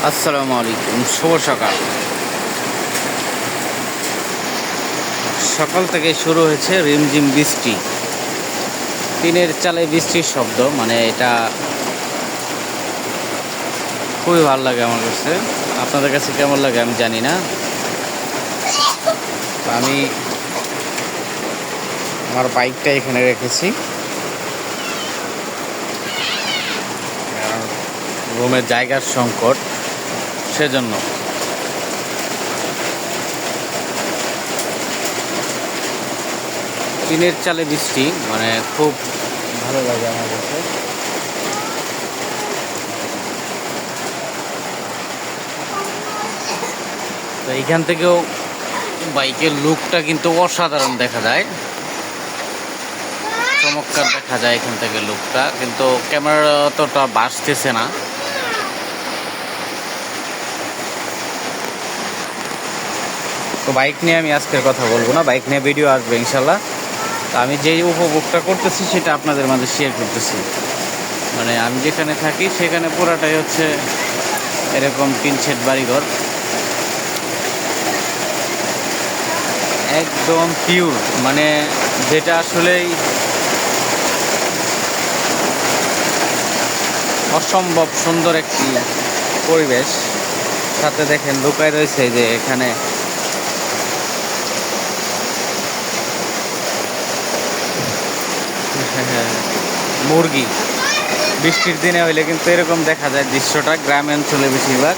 আসসালামু আলাইকুম, শুভ সকাল। সকাল থেকে শুরু হয়েছে রিমঝিম বৃষ্টি। টিনের চালে বৃষ্টির শব্দ, মানে এটা খুবই ভালো লাগে আমার কাছে। আপনাদের কাছে কেমন লাগে আমি জানি না। আমি আমার বাইকটা এখানে রেখেছি, কারণ রুমের জায়গার সংকট, সেজন্য। টিনের চালে বৃষ্টি মানে খুব ভালো লাগে আমার কাছে। তো এইখান থেকেও বাইকের লুকটা কিন্তু অসাধারণ দেখা যায়, চমৎকার দেখা যায় এখান থেকে লুকটা, কিন্তু ক্যামেরা অতটা বাসতেছে না। তো বাইক নিয়ে আমি আজকের কথা বলবো না, বাইক নিয়ে ভিডিও আসবে ইনশাল্লাহ। তো আমি যেই উপভোগটা করতেছি সেটা আপনাদের মাঝে শেয়ার করতেছি। মানে আমি যেখানে থাকি সেখানে পুরাটাই হচ্ছে এরকম টিন শেড বাড়িঘর, একদম পিওর, মানে যেটা আসলেই অসম্ভব সুন্দর একটি পরিবেশ। সাথে দেখেন লুকায় রয়েছে যে এখানে মুরগি। বৃষ্টির দিনে হইলে কিন্তু এরকম দেখা যায় দৃশ্যটা, গ্রামে অঞ্চলে বেশিরভাগ।